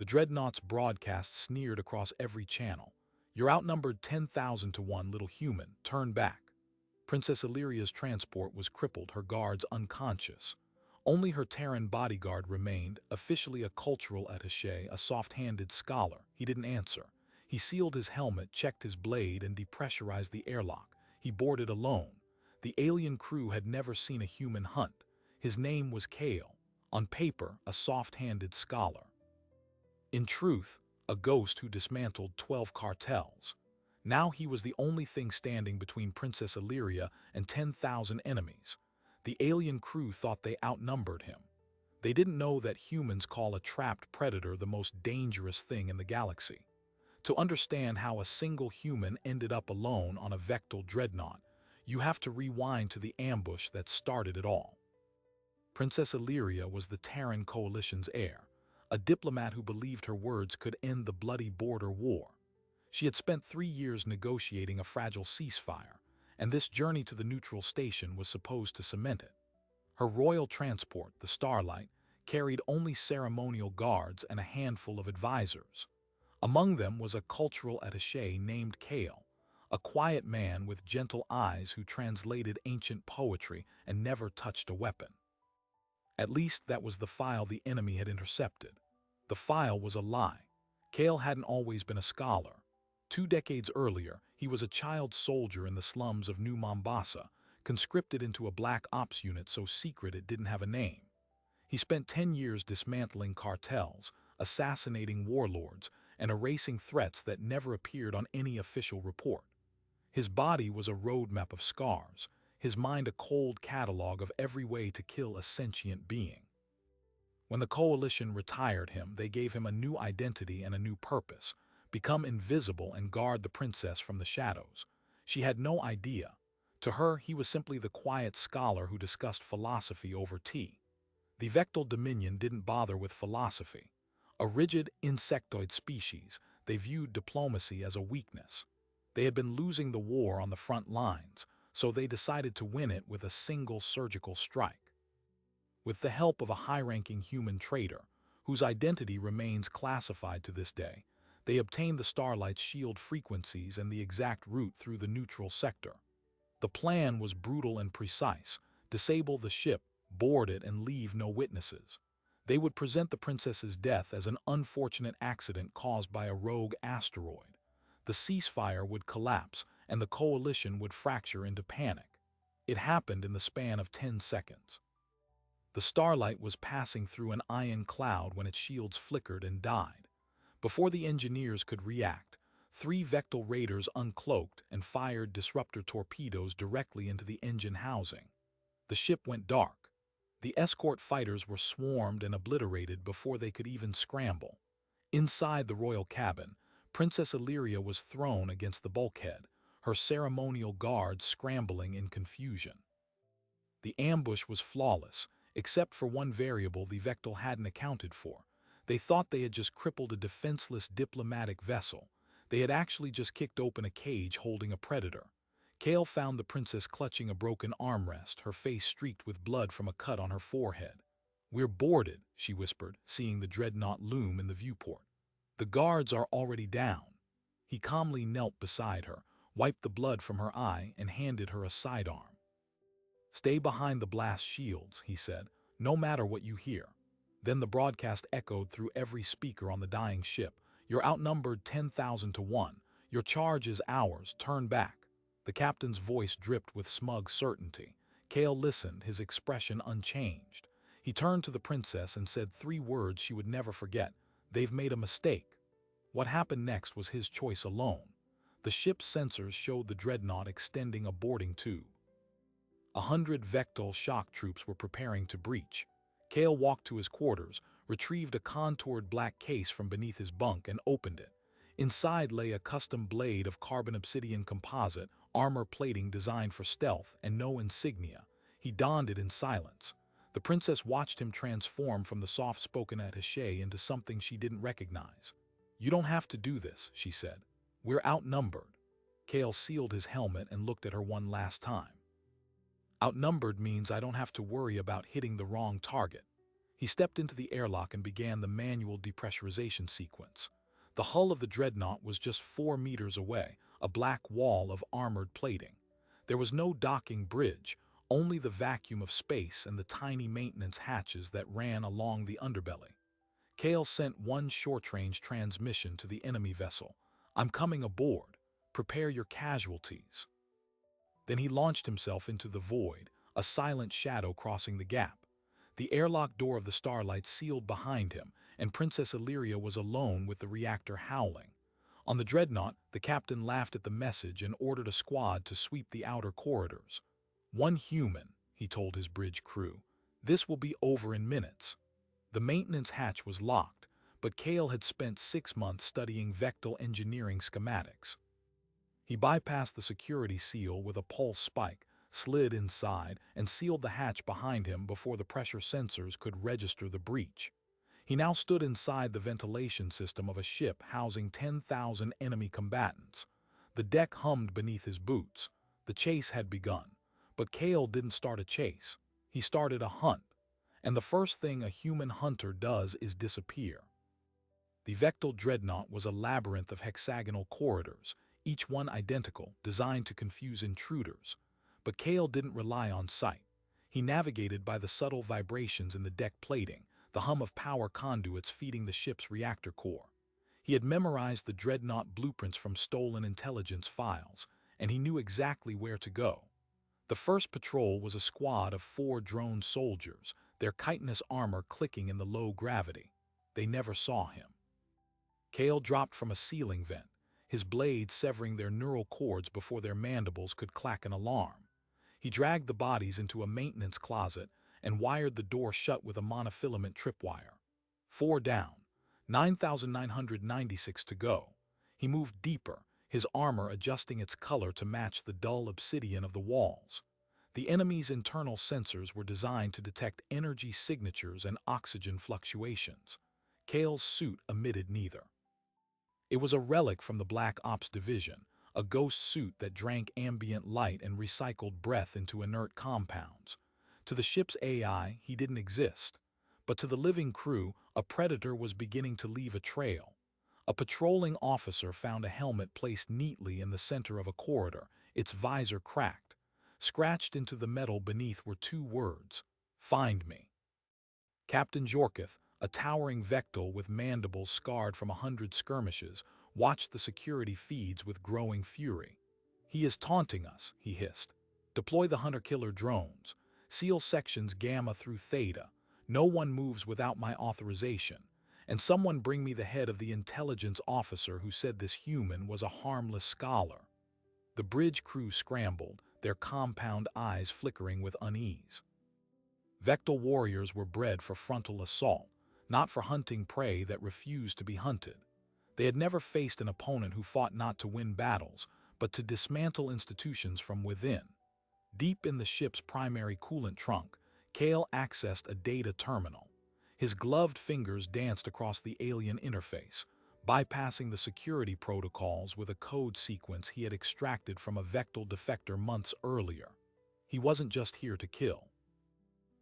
The dreadnought's broadcast sneered across every channel. "You're outnumbered 10,000 to 1, little human. Turn back." Princess Illyria's transport was crippled, her guards unconscious. Only her Terran bodyguard remained, officially a cultural attaché, a soft-handed scholar. He didn't answer. He sealed his helmet, checked his blade, and depressurized the airlock. He boarded alone. The alien crew had never seen a human hunt. His name was Kale. On paper, a soft-handed scholar. In truth, a ghost who dismantled 12 cartels. Now he was the only thing standing between Princess Illyria and 10,000 enemies. The alien crew thought they outnumbered him. They didn't know that humans call a trapped predator the most dangerous thing in the galaxy. To understand how a single human ended up alone on a Vectal dreadnought, you have to rewind to the ambush that started it all. Princess Illyria was the Terran Coalition's heir, a diplomat who believed her words could end the bloody border war. She had spent 3 years negotiating a fragile ceasefire, and this journey to the neutral station was supposed to cement it. Her royal transport, the Starlight, carried only ceremonial guards and a handful of advisors. Among them was a cultural attaché named Kale, a quiet man with gentle eyes who translated ancient poetry and never touched a weapon. At least that was the file the enemy had intercepted. The file was a lie. Kale hadn't always been a scholar. 2 decades earlier, he was a child soldier in the slums of New Mombasa, conscripted into a black ops unit so secret it didn't have a name. He spent 10 years dismantling cartels, assassinating warlords, and erasing threats that never appeared on any official report. His body was a roadmap of scars, his mind a cold catalog of every way to kill a sentient being. When the Coalition retired him, they gave him a new identity and a new purpose: become invisible and guard the princess from the shadows. She had no idea. To her, he was simply the quiet scholar who discussed philosophy over tea. The Vectal Dominion didn't bother with philosophy. A rigid, insectoid species, they viewed diplomacy as a weakness. They had been losing the war on the front lines, so they decided to win it with a single surgical strike. With the help of a high-ranking human traitor, whose identity remains classified to this day, they obtained the Starlight's shield frequencies and the exact route through the neutral sector. The plan was brutal and precise: disable the ship, board it, and leave no witnesses. They would present the princess's death as an unfortunate accident caused by a rogue asteroid. The ceasefire would collapse, and the Coalition would fracture into panic. It happened in the span of 10 seconds. The Starlight was passing through an ion cloud when its shields flickered and died. Before the engineers could react, 3 Vectal raiders uncloaked and fired disruptor torpedoes directly into the engine housing. The ship went dark. The escort fighters were swarmed and obliterated before they could even scramble. Inside the royal cabin, Princess Illyria was thrown against the bulkhead, her ceremonial guards scrambling in confusion. The ambush was flawless, except for one variable the Vectal hadn't accounted for. They thought they had just crippled a defenseless diplomatic vessel. They had actually just kicked open a cage holding a predator. Kale found the princess clutching a broken armrest, her face streaked with blood from a cut on her forehead. "We're boarded," she whispered, seeing the dreadnought loom in the viewport. "The guards are already down." He calmly knelt beside her, wiped the blood from her eye, and handed her a sidearm. "Stay behind the blast shields," he said, "no matter what you hear." Then the broadcast echoed through every speaker on the dying ship. "You're outnumbered 10,000 to 1. Your charge is ours. Turn back." The captain's voice dripped with smug certainty. Kale listened, his expression unchanged. He turned to the princess and said 3 words she would never forget: "They've made a mistake." What happened next was his choice alone. The ship's sensors showed the dreadnought extending a boarding tube. 100 Vectal shock troops were preparing to breach. Kale walked to his quarters, retrieved a contoured black case from beneath his bunk, and opened it. Inside lay a custom blade of carbon obsidian composite, armor plating designed for stealth, and no insignia. He donned it in silence. The princess watched him transform from the soft-spoken attaché into something she didn't recognize. "You don't have to do this," she said. "We're outnumbered." Kale sealed his helmet and looked at her one last time. "Outnumbered means I don't have to worry about hitting the wrong target." He stepped into the airlock and began the manual depressurization sequence. The hull of the dreadnought was just 4 meters away, a black wall of armored plating. There was no docking bridge, only the vacuum of space and the tiny maintenance hatches that ran along the underbelly. Cale sent one short-range transmission to the enemy vessel. "I'm coming aboard. Prepare your casualties." Then he launched himself into the void, a silent shadow crossing the gap. The airlock door of the Starlight sealed behind him, and Princess Illyria was alone with the reactor howling. On the dreadnought, the captain laughed at the message and ordered a squad to sweep the outer corridors. "1 human," he told his bridge crew. "This will be over in minutes." The maintenance hatch was locked, but Cale had spent 6 months studying Vectal engineering schematics. He bypassed the security seal with a pulse spike, slid inside, and sealed the hatch behind him before the pressure sensors could register the breach. He now stood inside the ventilation system of a ship housing 10,000 enemy combatants. The deck hummed beneath his boots. The chase had begun. But Cale didn't start a chase. He started a hunt. And the first thing a human hunter does is disappear. The Vectal dreadnought was a labyrinth of hexagonal corridors, each one identical, designed to confuse intruders. But Cale didn't rely on sight. He navigated by the subtle vibrations in the deck plating, the hum of power conduits feeding the ship's reactor core. He had memorized the dreadnought blueprints from stolen intelligence files, and he knew exactly where to go. The first patrol was a squad of 4 drone soldiers, their chitinous armor clicking in the low gravity. They never saw him. Cale dropped from a ceiling vent, his blade severing their neural cords before their mandibles could clack an alarm. He dragged the bodies into a maintenance closet and wired the door shut with a monofilament tripwire. 4 down, 9,996 to go. He moved deeper, his armor adjusting its color to match the dull obsidian of the walls. The enemy's internal sensors were designed to detect energy signatures and oxygen fluctuations. Cale's suit emitted neither. It was a relic from the Black Ops division, a ghost suit that drank ambient light and recycled breath into inert compounds. To the ship's AI, he didn't exist. But to the living crew, a predator was beginning to leave a trail. A patrolling officer found a helmet placed neatly in the center of a corridor, its visor cracked. Scratched into the metal beneath were 2 words: "Find me." Captain Jorkith, a towering Vectal with mandibles scarred from 100 skirmishes, watched the security feeds with growing fury. "He is taunting us," he hissed. "Deploy the hunter-killer drones. Seal sections Gamma through Theta. No one moves without my authorization. And someone bring me the head of the intelligence officer who said this human was a harmless scholar." The bridge crew scrambled, their compound eyes flickering with unease. Vectal warriors were bred for frontal assault, not for hunting prey that refused to be hunted. They had never faced an opponent who fought not to win battles, but to dismantle institutions from within. Deep in the ship's primary coolant trunk, Cale accessed a data terminal. His gloved fingers danced across the alien interface, bypassing the security protocols with a code sequence he had extracted from a Vectal defector months earlier. He wasn't just here to kill.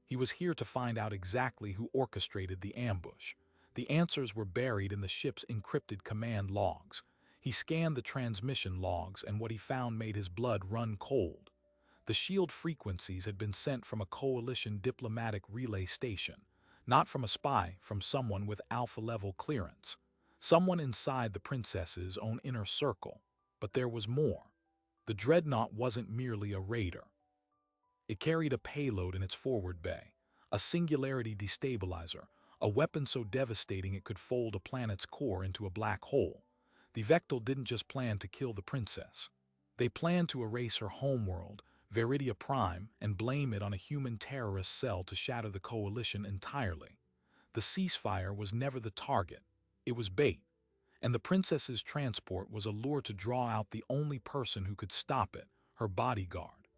He was here to find out exactly who orchestrated the ambush. The answers were buried in the ship's encrypted command logs. He scanned the transmission logs, and what he found made his blood run cold. The shield frequencies had been sent from a coalition diplomatic relay station, not from a spy, from someone with alpha-level clearance. Someone inside the princess's own inner circle. But there was more. The dreadnought wasn't merely a raider. It carried a payload in its forward bay, a singularity destabilizer, a weapon so devastating it could fold a planet's core into a black hole. The Vectal didn't just plan to kill the princess. They planned to erase her homeworld, Veridia Prime, and blame it on a human terrorist cell to shatter the coalition entirely. The ceasefire was never the target. It was bait. And the princess's transport was a lure to draw out the only person who could stop it, her bodyguard.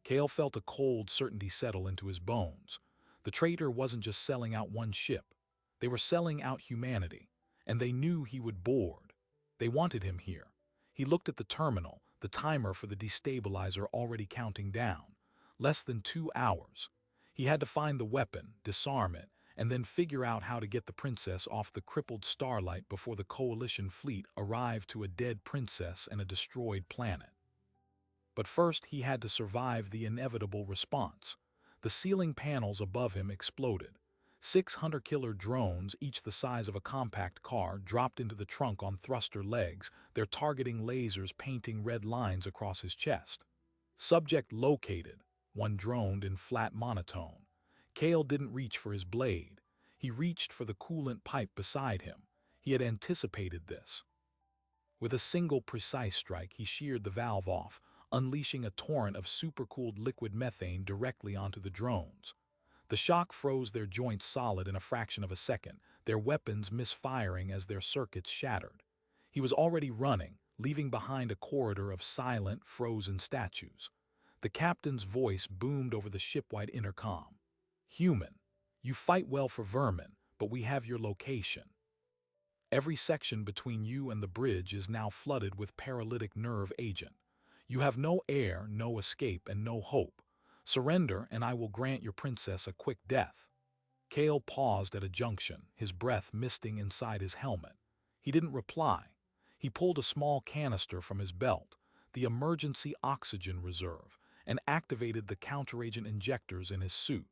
Cale felt a cold certainty settle into his bones. The traitor wasn't just selling out one ship. They were selling out humanity, and they knew he would board. They wanted him here. He looked at the terminal, the timer for the destabilizer already counting down. Less than 2 hours. He had to find the weapon, disarm it, and then figure out how to get the princess off the crippled Starlight before the Coalition fleet arrived to a dead princess and a destroyed planet. But first, he had to survive the inevitable response. The ceiling panels above him exploded. 600-killer drones, each the size of a compact car, dropped into the trunk on thruster legs, their targeting lasers painting red lines across his chest. Subject located, one droned in flat monotone. Kale didn't reach for his blade. He reached for the coolant pipe beside him. He had anticipated this. With a single precise strike, he sheared the valve off, unleashing a torrent of supercooled liquid methane directly onto the drones. The shock froze their joints solid in a fraction of a second, their weapons misfiring as their circuits shattered. He was already running, leaving behind a corridor of silent, frozen statues. The captain's voice boomed over the shipwide intercom. "Human, you fight well for vermin, but we have your location. Every section between you and the bridge is now flooded with paralytic nerve agent. You have no air, no escape, and no hope. Surrender, and I will grant your princess a quick death." Kale paused at a junction, his breath misting inside his helmet. He didn't reply. He pulled a small canister from his belt, the emergency oxygen reserve, and activated the counteragent injectors in his suit.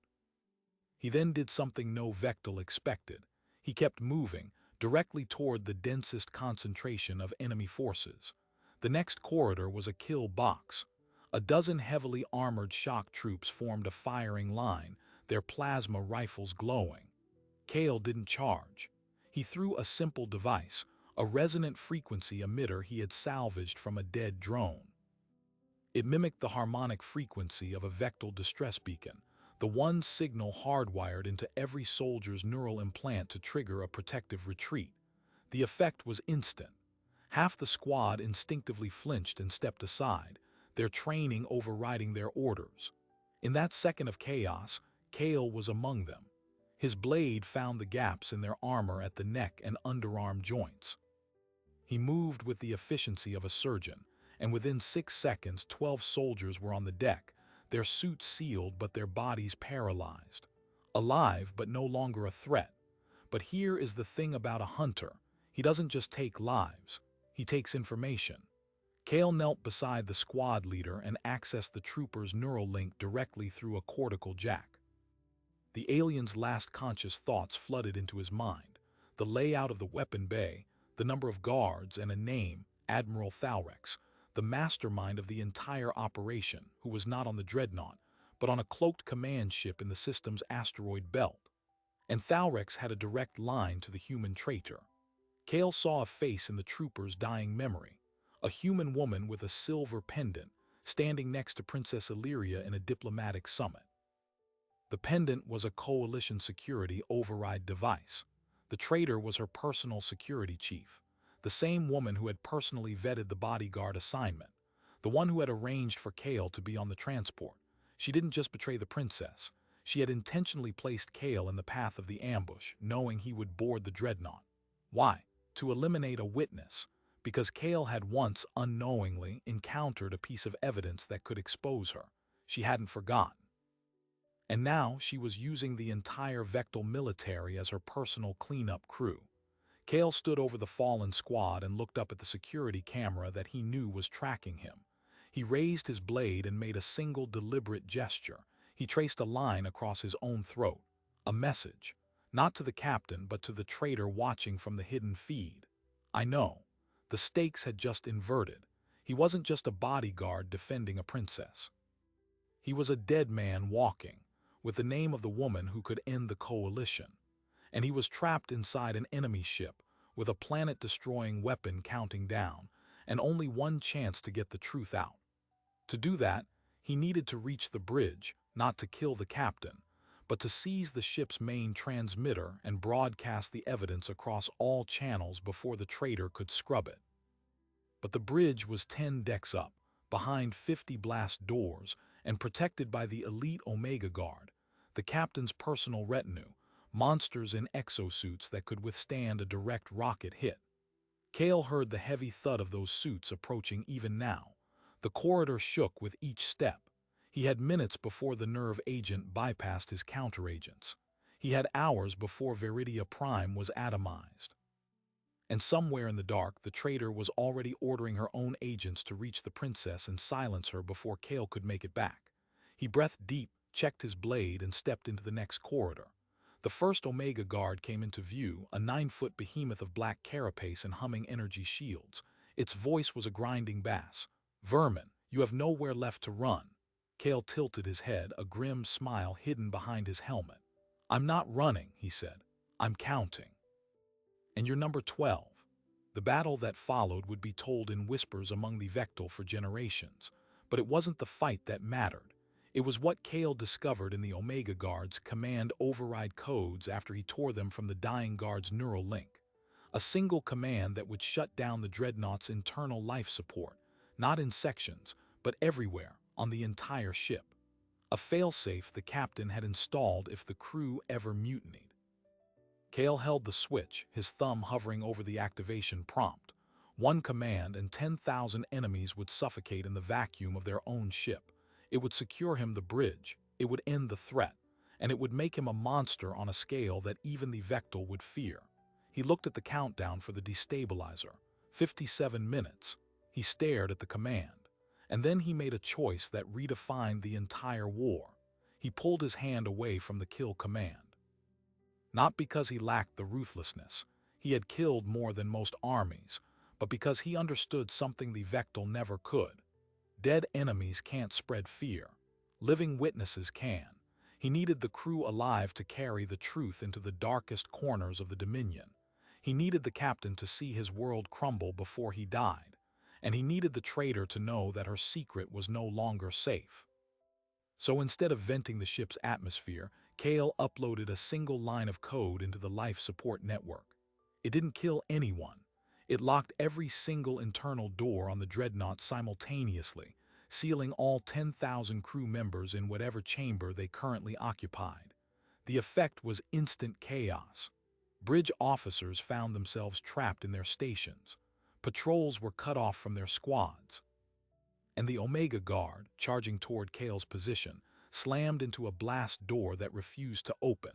He then did something no Vectel expected. He kept moving, directly toward the densest concentration of enemy forces. The next corridor was a kill box. A dozen heavily armored shock troops formed a firing line, their plasma rifles glowing. Kale didn't charge. He threw a simple device, a resonant frequency emitter he had salvaged from a dead drone. It mimicked the harmonic frequency of a Vectel distress beacon, the one signal hardwired into every soldier's neural implant to trigger a protective retreat. The effect was instant. Half the squad instinctively flinched and stepped aside, their training overriding their orders. In that second of chaos, Kale was among them. His blade found the gaps in their armor at the neck and underarm joints. He moved with the efficiency of a surgeon, and within 6 seconds 12 soldiers were on the deck, their suits sealed but their bodies paralyzed. Alive but no longer a threat. But here is the thing about a hunter. He doesn't just take lives, he takes information. Kale knelt beside the squad leader and accessed the trooper's neural link directly through a cortical jack. The alien's last conscious thoughts flooded into his mind. The layout of the weapon bay, the number of guards, and a name, Admiral Thalrex, the mastermind of the entire operation, who was not on the Dreadnought, but on a cloaked command ship in the system's asteroid belt. And Thalrex had a direct line to the human traitor. Kale saw a face in the trooper's dying memory. A human woman with a silver pendant, standing next to Princess Illyria in a diplomatic summit. The pendant was a Coalition security override device. The traitor was her personal security chief, the same woman who had personally vetted the Bodyguard assignment, the one who had arranged for Kale to be on the transport. She didn't just betray the princess. She had intentionally placed Kale in the path of the ambush, knowing he would board the Dreadnought. Why? To eliminate a witness. Because Kale had once, unknowingly, encountered a piece of evidence that could expose her. She hadn't forgotten. And now she was using the entire Vectel military as her personal cleanup crew. Kale stood over the fallen squad and looked up at the security camera that he knew was tracking him. He raised his blade and made a single deliberate gesture. He traced a line across his own throat. A message. Not to the captain, but to the traitor watching from the hidden feed. I know. The stakes had just inverted. He wasn't just a bodyguard defending a princess. He was a dead man walking, with the name of the woman who could end the Coalition. And he was trapped inside an enemy ship, with a planet-destroying weapon counting down, and only one chance to get the truth out. To do that, he needed to reach the bridge, not to kill the captain, but to seize the ship's main transmitter and broadcast the evidence across all channels before the traitor could scrub it. But the bridge was 10 decks up, behind 50 blast doors, and protected by the elite Omega Guard, the captain's personal retinue, monsters in exosuits that could withstand a direct rocket hit. Kale heard the heavy thud of those suits approaching even now. The corridor shook with each step. He had minutes before the nerve agent bypassed his counteragents. He had hours before Veridia Prime was atomized. And somewhere in the dark, the traitor was already ordering her own agents to reach the princess and silence her before Kale could make it back. He breathed deep, checked his blade, and stepped into the next corridor. The first Omega Guard came into view, a 9-foot behemoth of black carapace and humming energy shields. Its voice was a grinding bass. "Vermin, you have nowhere left to run." Kale tilted his head, a grim smile hidden behind his helmet. "I'm not running," he said. "I'm counting. And you're number 12. The battle that followed would be told in whispers among the Vectal for generations. But it wasn't the fight that mattered. It was what Kale discovered in the Omega Guard's command override codes after he tore them from the dying guard's neural link. A single command that would shut down the Dreadnought's internal life support, not in sections, but everywhere, on the entire ship. A failsafe the captain had installed if the crew ever mutinied. Kale held the switch, his thumb hovering over the activation prompt. One command and 10,000 enemies would suffocate in the vacuum of their own ship. It would secure him the bridge, it would end the threat, and it would make him a monster on a scale that even the Vectal would fear. He looked at the countdown for the destabilizer. 57 minutes. He stared at the command. And then he made a choice that redefined the entire war. He pulled his hand away from the kill command. Not because he lacked the ruthlessness. He had killed more than most armies, but because he understood something the Vectal never could. Dead enemies can't spread fear. Living witnesses can. He needed the crew alive to carry the truth into the darkest corners of the Dominion. He needed the captain to see his world crumble before he died. And he needed the traitor to know that her secret was no longer safe. So instead of venting the ship's atmosphere, Kale uploaded a single line of code into the life support network. It didn't kill anyone. It locked every single internal door on the Dreadnought simultaneously, sealing all 10,000 crew members in whatever chamber they currently occupied. The effect was instant chaos. Bridge officers found themselves trapped in their stations. Patrols were cut off from their squads. And the Omega Guard, charging toward Kale's position, slammed into a blast door that refused to open.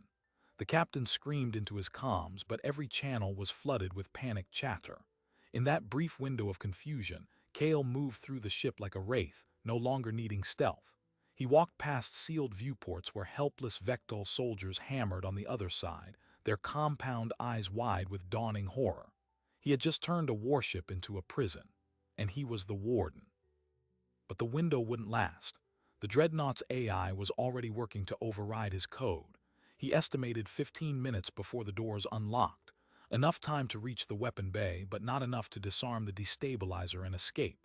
The captain screamed into his comms, but every channel was flooded with panicked chatter. In that brief window of confusion, Kale moved through the ship like a wraith, no longer needing stealth. He walked past sealed viewports where helpless Vectal soldiers hammered on the other side, their compound eyes wide with dawning horror. He had just turned a warship into a prison, and he was the warden. But the window wouldn't last. The Dreadnought's AI was already working to override his code. He estimated 15 minutes before the doors unlocked, enough time to reach the weapon bay, but not enough to disarm the destabilizer and escape.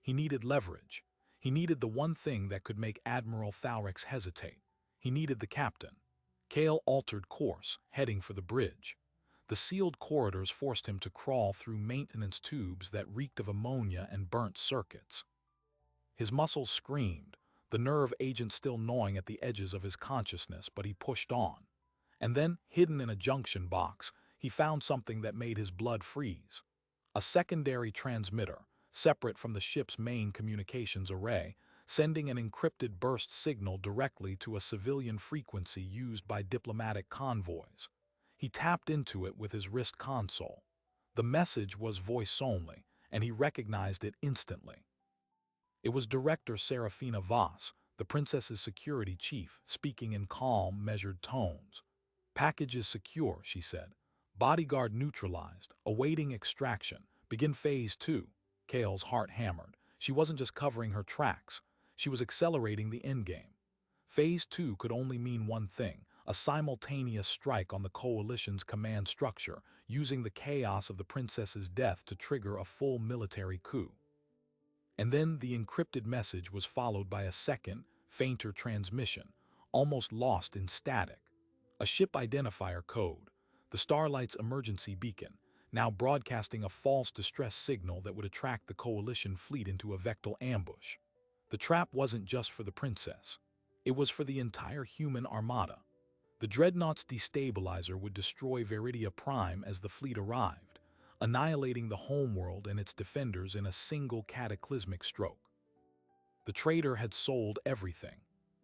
He needed leverage. He needed the one thing that could make Admiral Thalrex hesitate. He needed the captain. Kale altered course, heading for the bridge. The sealed corridors forced him to crawl through maintenance tubes that reeked of ammonia and burnt circuits. His muscles screamed, the nerve agent still gnawing at the edges of his consciousness, but he pushed on. And then, hidden in a junction box, he found something that made his blood freeze. A secondary transmitter, separate from the ship's main communications array, sending an encrypted burst signal directly to a civilian frequency used by diplomatic convoys. He tapped into it with his wrist console. The message was voice only, and he recognized it instantly. It was Director Serafina Voss, the princess's security chief, speaking in calm, measured tones. "Package is secure," she said. "Bodyguard neutralized, awaiting extraction. Begin Phase 2. Kale's heart hammered. She wasn't just covering her tracks. She was accelerating the endgame. Phase 2 could only mean one thing, a simultaneous strike on the Coalition's command structure, using the chaos of the princess's death to trigger a full military coup. And then the encrypted message was followed by a second, fainter transmission, almost lost in static. A ship identifier code, the Starlight's emergency beacon, now broadcasting a false distress signal that would attract the Coalition fleet into a Vectal ambush. The trap wasn't just for the princess. It was for the entire human armada. The Dreadnought's destabilizer would destroy Veridia Prime as the fleet arrived, annihilating the homeworld and its defenders in a single cataclysmic stroke. The traitor had sold everything.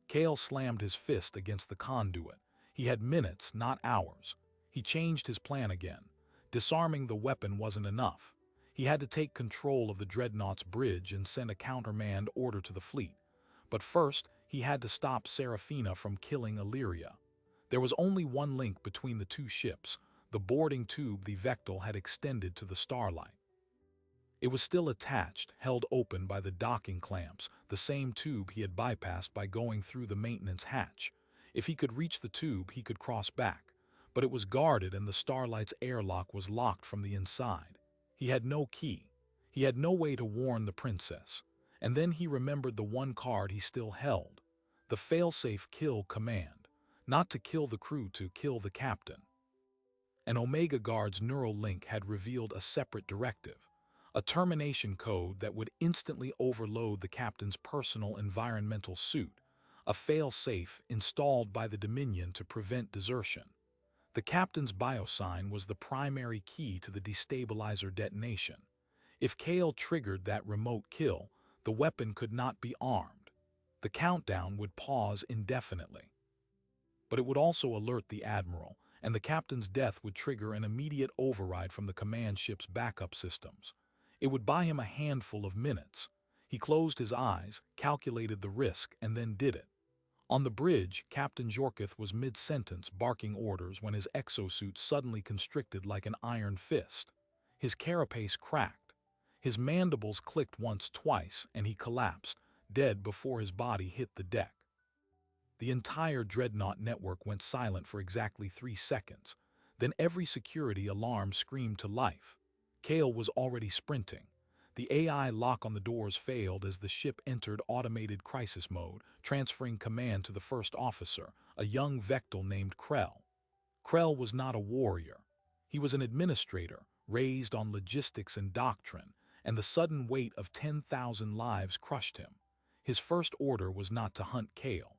Kale slammed his fist against the conduit. He had minutes, not hours. He changed his plan again. Disarming the weapon wasn't enough. He had to take control of the Dreadnought's bridge and send a countermand order to the fleet. But first, he had to stop Serafina from killing Illyria. There was only one link between the two ships, the boarding tube the Vectal had extended to the Starlight. It was still attached, held open by the docking clamps, the same tube he had bypassed by going through the maintenance hatch. If he could reach the tube, he could cross back. But it was guarded and the Starlight's airlock was locked from the inside. He had no key. He had no way to warn the princess. And then he remembered the one card he still held. The failsafe kill command. Not to kill the crew, to kill the captain. An Omega Guard's neural link had revealed a separate directive. A termination code that would instantly overload the captain's personal environmental suit. A fail-safe installed by the Dominion to prevent desertion. The captain's biosign was the primary key to the destabilizer detonation. If Kale triggered that remote kill, the weapon could not be armed. The countdown would pause indefinitely. But it would also alert the Admiral, and the captain's death would trigger an immediate override from the command ship's backup systems. It would buy him a handful of minutes. He closed his eyes, calculated the risk, and then did it. On the bridge, Captain Jorkith was mid-sentence barking orders when his exosuit suddenly constricted like an iron fist. His carapace cracked. His mandibles clicked once, twice, and he collapsed, dead before his body hit the deck. The entire Dreadnought network went silent for exactly 3 seconds. Then every security alarm screamed to life. Kale was already sprinting. The AI lock on the doors failed as the ship entered automated crisis mode, transferring command to the first officer, a young Vectal named Krell. Krell was not a warrior. He was an administrator, raised on logistics and doctrine, and the sudden weight of 10,000 lives crushed him. His first order was not to hunt Kale.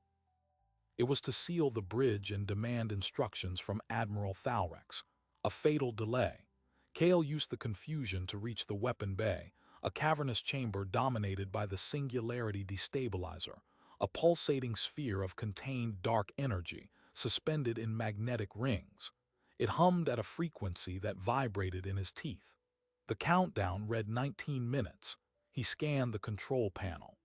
It was to seal the bridge and demand instructions from Admiral Thalrex. A fatal delay. Kale used the confusion to reach the weapon bay, a cavernous chamber dominated by the Singularity Destabilizer, a pulsating sphere of contained dark energy suspended in magnetic rings. It hummed at a frequency that vibrated in his teeth. The countdown read 19 minutes. He scanned the control panel.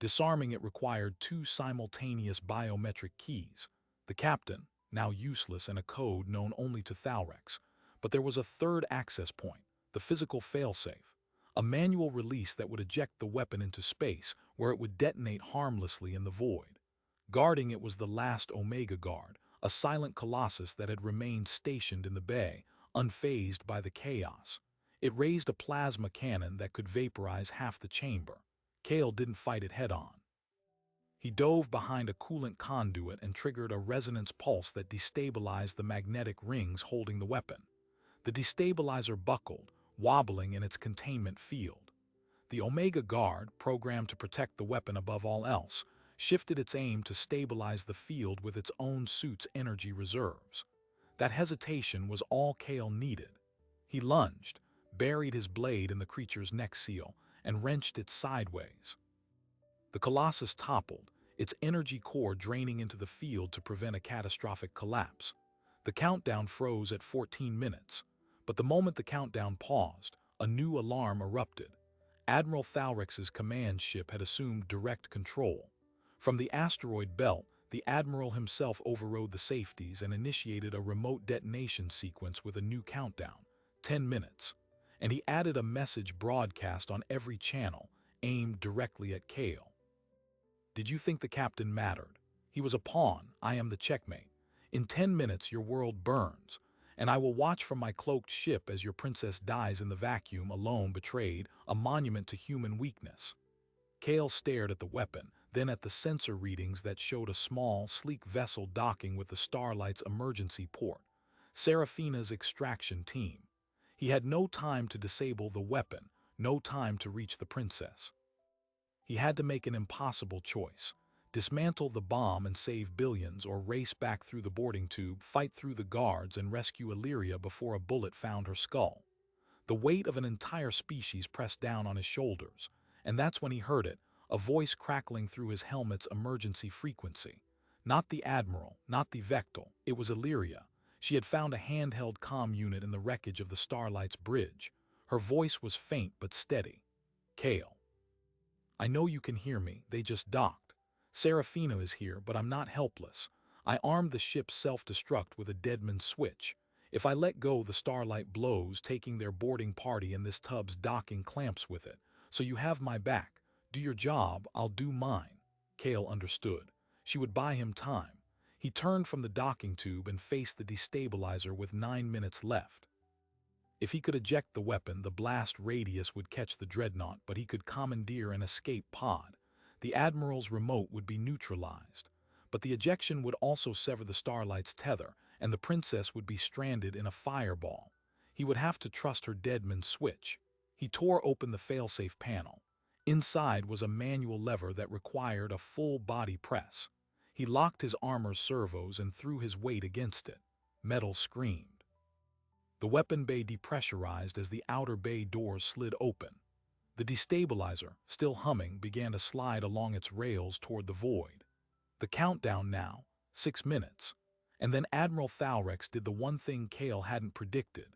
Disarming it required 2 simultaneous biometric keys. The captain, now useless, and a code known only to Thalrex. But there was a third access point, the physical failsafe. A manual release that would eject the weapon into space, where it would detonate harmlessly in the void. Guarding it was the last Omega Guard, a silent colossus that had remained stationed in the bay, unfazed by the chaos. It raised a plasma cannon that could vaporize half the chamber. Kale didn't fight it head-on. He dove behind a coolant conduit and triggered a resonance pulse that destabilized the magnetic rings holding the weapon. The destabilizer buckled, wobbling in its containment field. The Omega Guard, programmed to protect the weapon above all else, shifted its aim to stabilize the field with its own suit's energy reserves. That hesitation was all Kale needed. He lunged, buried his blade in the creature's neck seal, and wrenched it sideways. The Colossus toppled, its energy core draining into the field to prevent a catastrophic collapse. The countdown froze at 14 minutes. But the moment the countdown paused, a new alarm erupted. Admiral Thalrex's command ship had assumed direct control. From the asteroid belt, the Admiral himself overrode the safeties and initiated a remote detonation sequence with a new countdown, 10 minutes. And he added a message broadcast on every channel, aimed directly at Kale. Did you think the captain mattered? He was a pawn. I am the checkmate. In 10 minutes your world burns, and I will watch from my cloaked ship as your princess dies in the vacuum, alone, betrayed, a monument to human weakness. Kale stared at the weapon, then at the sensor readings that showed a small, sleek vessel docking with the Starlight's emergency port, Serafina's extraction team. He had no time to disable the weapon, no time to reach the princess. He had to make an impossible choice. Dismantle the bomb and save billions, or race back through the boarding tube, fight through the guards, and rescue Illyria before a bullet found her skull. The weight of an entire species pressed down on his shoulders, and that's when he heard it, a voice crackling through his helmet's emergency frequency. Not the Admiral, not the Vectel, it was Illyria. She had found a handheld comm unit in the wreckage of the Starlight's bridge. Her voice was faint but steady. Kale. I know you can hear me, they just docked. Serafina is here, but I'm not helpless. I armed the ship's self-destruct with a deadman switch. If I let go, the Starlight blows, taking their boarding party and this tub's docking clamps with it. So you have my back. Do your job, I'll do mine. Kale understood. She would buy him time. He turned from the docking tube and faced the destabilizer with 9 minutes left. If he could eject the weapon, the blast radius would catch the dreadnought, but he could commandeer an escape pod. The Admiral's remote would be neutralized. But the ejection would also sever the Starlight's tether, and the Princess would be stranded in a fireball. He would have to trust her deadman switch. He tore open the failsafe panel. Inside was a manual lever that required a full body press. He locked his armor's servos and threw his weight against it. Metal screamed. The weapon bay depressurized as the outer bay doors slid open. The destabilizer, still humming, began to slide along its rails toward the void. The countdown now, 6 minutes. And then Admiral Thalrex did the one thing Kale hadn't predicted.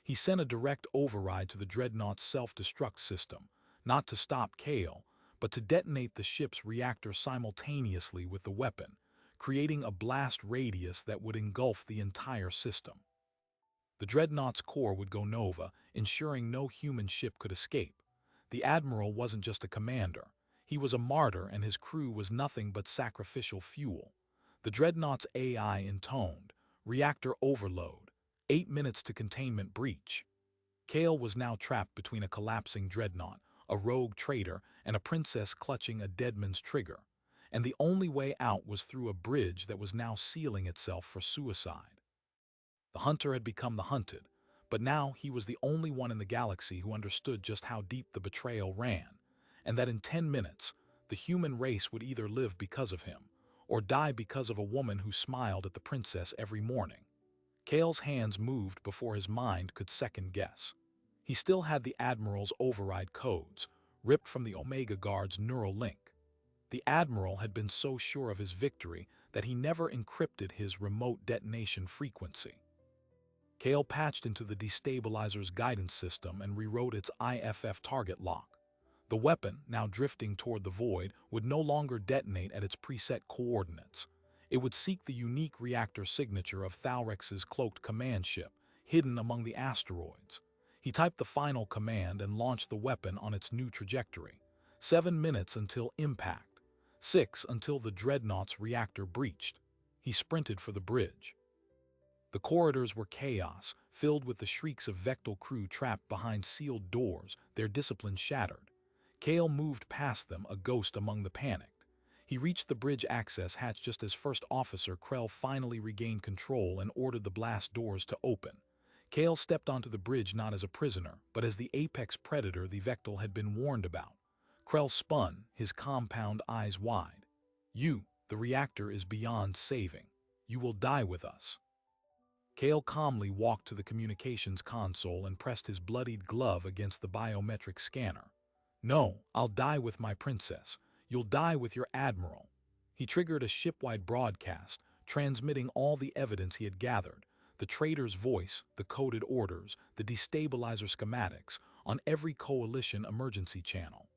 He sent a direct override to the dreadnought's self-destruct system, not to stop Kale, but to detonate the ship's reactor simultaneously with the weapon, creating a blast radius that would engulf the entire system. The dreadnought's core would go nova, ensuring no human ship could escape. The Admiral wasn't just a commander. He was a martyr, and his crew was nothing but sacrificial fuel. The dreadnought's AI intoned, "Reactor overload. 8 minutes to containment breach." Kale was now trapped between a collapsing dreadnought, a rogue traitor, and a princess clutching a deadman's trigger. And the only way out was through a bridge that was now sealing itself for suicide. The hunter had become the hunted, but now he was the only one in the galaxy who understood just how deep the betrayal ran, and that in 10 minutes, the human race would either live because of him, or die because of a woman who smiled at the princess every morning. Kale's hands moved before his mind could second-guess. He still had the Admiral's override codes, ripped from the Omega Guard's neural link. The Admiral had been so sure of his victory that he never encrypted his remote detonation frequency. Kale patched into the destabilizer's guidance system and rewrote its IFF target lock. The weapon, now drifting toward the void, would no longer detonate at its preset coordinates. It would seek the unique reactor signature of Thalrex's cloaked command ship, hidden among the asteroids. He typed the final command and launched the weapon on its new trajectory. 7 minutes until impact. 6 until the dreadnought's reactor breached. He sprinted for the bridge. The corridors were chaos, filled with the shrieks of Vectel crew trapped behind sealed doors, their discipline shattered. Kale moved past them, a ghost among the panicked. He reached the bridge access hatch just as First Officer Krell finally regained control and ordered the blast doors to open. Kale stepped onto the bridge not as a prisoner, but as the apex predator the Vectel had been warned about. Krell spun, his compound eyes wide. The reactor is beyond saving. You will die with us." Kale calmly walked to the communications console and pressed his bloodied glove against the biometric scanner. "No, I'll die with my princess. You'll die with your admiral." He triggered a shipwide broadcast, transmitting all the evidence he had gathered, the traitor's voice, the coded orders, the destabilizer schematics, on every coalition emergency channel.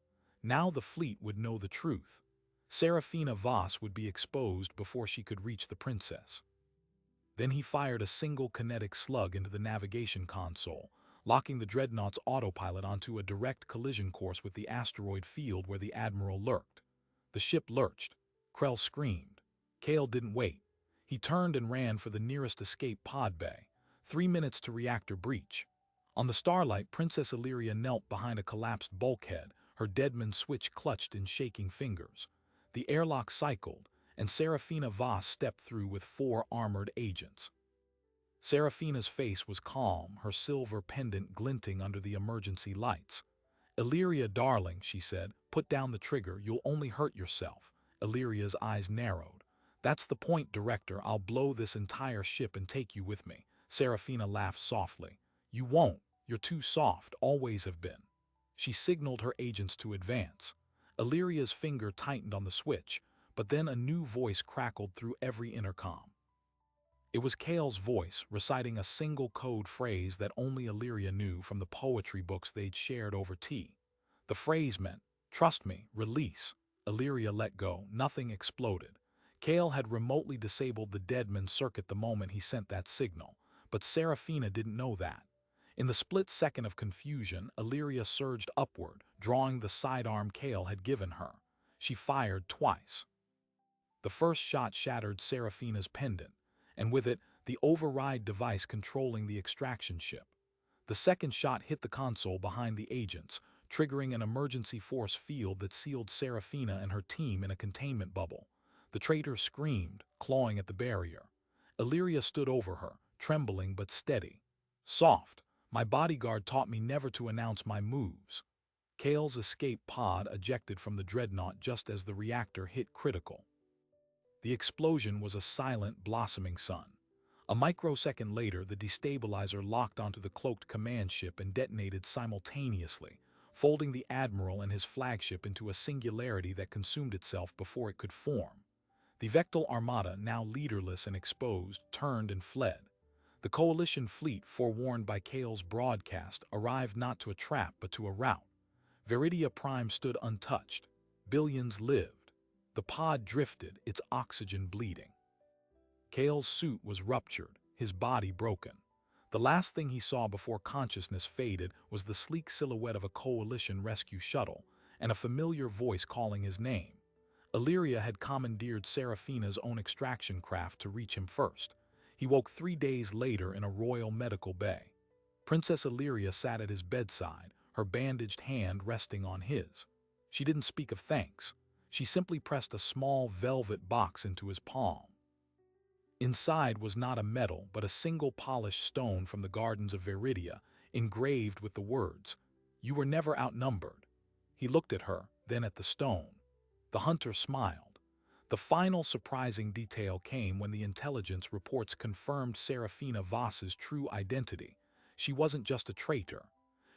Now the fleet would know the truth. Serafina Voss would be exposed before she could reach the princess. Then he fired a single kinetic slug into the navigation console, locking the dreadnought's autopilot onto a direct collision course with the asteroid field where the Admiral lurked. The ship lurched. Krell screamed. Kale didn't wait. He turned and ran for the nearest escape pod bay. 3 minutes to reactor breach. On the Starlight, Princess Illyria knelt behind a collapsed bulkhead, her deadman switch clutched in shaking fingers. The airlock cycled, and Serafina Voss stepped through with 4 armored agents. Serafina's face was calm, her silver pendant glinting under the emergency lights. "Illyria, darling," she said, "put down the trigger, you'll only hurt yourself." Illyria's eyes narrowed. "That's the point, Director, I'll blow this entire ship and take you with me." Serafina laughed softly. "You won't, you're too soft, always have been." She signaled her agents to advance. Illyria's finger tightened on the switch, But then a new voice crackled through every intercom. It was Kale's voice, reciting a single code phrase that only Illyria knew from the poetry books they'd shared over tea. The phrase meant, "Trust me, release." Illyria let go. Nothing exploded. Kale had remotely disabled the Deadman circuit the moment he sent that signal, but Serafina didn't know that. In the split second of confusion, Illyria surged upward, drawing the sidearm Kale had given her. She fired twice. The first shot shattered Serafina's pendant, and with it, the override device controlling the extraction ship. The second shot hit the console behind the agents, triggering an emergency force field that sealed Serafina and her team in a containment bubble. The traitor screamed, clawing at the barrier. Illyria stood over her, trembling but steady. "Soft. My bodyguard taught me never to announce my moves." Kale's escape pod ejected from the dreadnought just as the reactor hit critical. The explosion was a silent, blossoming sun. A microsecond later, the destabilizer locked onto the cloaked command ship and detonated simultaneously, folding the Admiral and his flagship into a singularity that consumed itself before it could form. The Vectal Armada, now leaderless and exposed, turned and fled. The Coalition fleet, forewarned by Kale's broadcast, arrived not to a trap but to a rout. Viridia Prime stood untouched. Billions lived. The pod drifted, its oxygen bleeding. Kale's suit was ruptured, his body broken. The last thing he saw before consciousness faded was the sleek silhouette of a Coalition rescue shuttle, and a familiar voice calling his name. Illyria had commandeered Serafina's own extraction craft to reach him first. He woke 3 days later in a royal medical bay. Princess Illyria sat at his bedside, her bandaged hand resting on his. She didn't speak of thanks. She simply pressed a small velvet box into his palm. Inside was not a metal, but a single polished stone from the gardens of Viridia, engraved with the words, "You were never outnumbered." He looked at her, then at the stone. The hunter smiled. The final surprising detail came when the intelligence reports confirmed Serafina Voss's true identity. She wasn't just a traitor.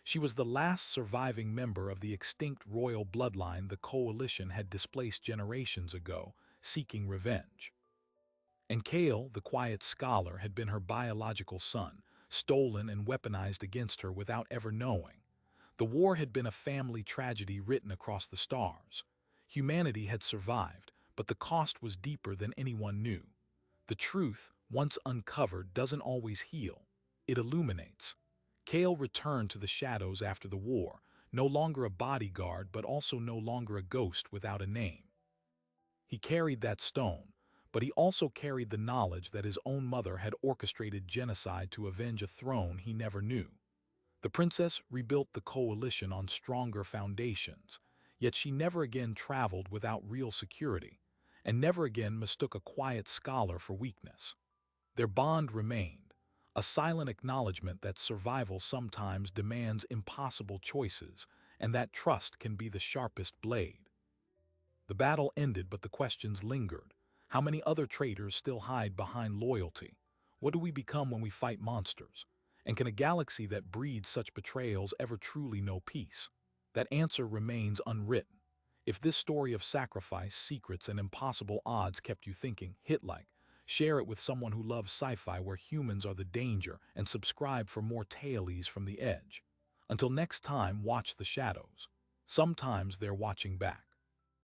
She was the last surviving member of the extinct royal bloodline the Coalition had displaced generations ago, seeking revenge. And Kale, the quiet scholar, had been her biological son, stolen and weaponized against her without ever knowing. The war had been a family tragedy written across the stars. Humanity had survived, but the cost was deeper than anyone knew. The truth, once uncovered, doesn't always heal. It illuminates. Kale returned to the shadows after the war, no longer a bodyguard but also no longer a ghost without a name. He carried that stone, but he also carried the knowledge that his own mother had orchestrated genocide to avenge a throne he never knew. The princess rebuilt the Coalition on stronger foundations, yet she never again traveled without real security, and never again mistook a quiet scholar for weakness. Their bond remained, a silent acknowledgement that survival sometimes demands impossible choices, and that trust can be the sharpest blade. The battle ended, but the questions lingered. How many other traitors still hide behind loyalty? What do we become when we fight monsters? And can a galaxy that breeds such betrayals ever truly know peace? That answer remains unwritten. If this story of sacrifice, secrets, and impossible odds kept you thinking, hit like, share it with someone who loves sci-fi where humans are the danger, and subscribe for more tailies from the edge. Until next time, watch the shadows. Sometimes they're watching back.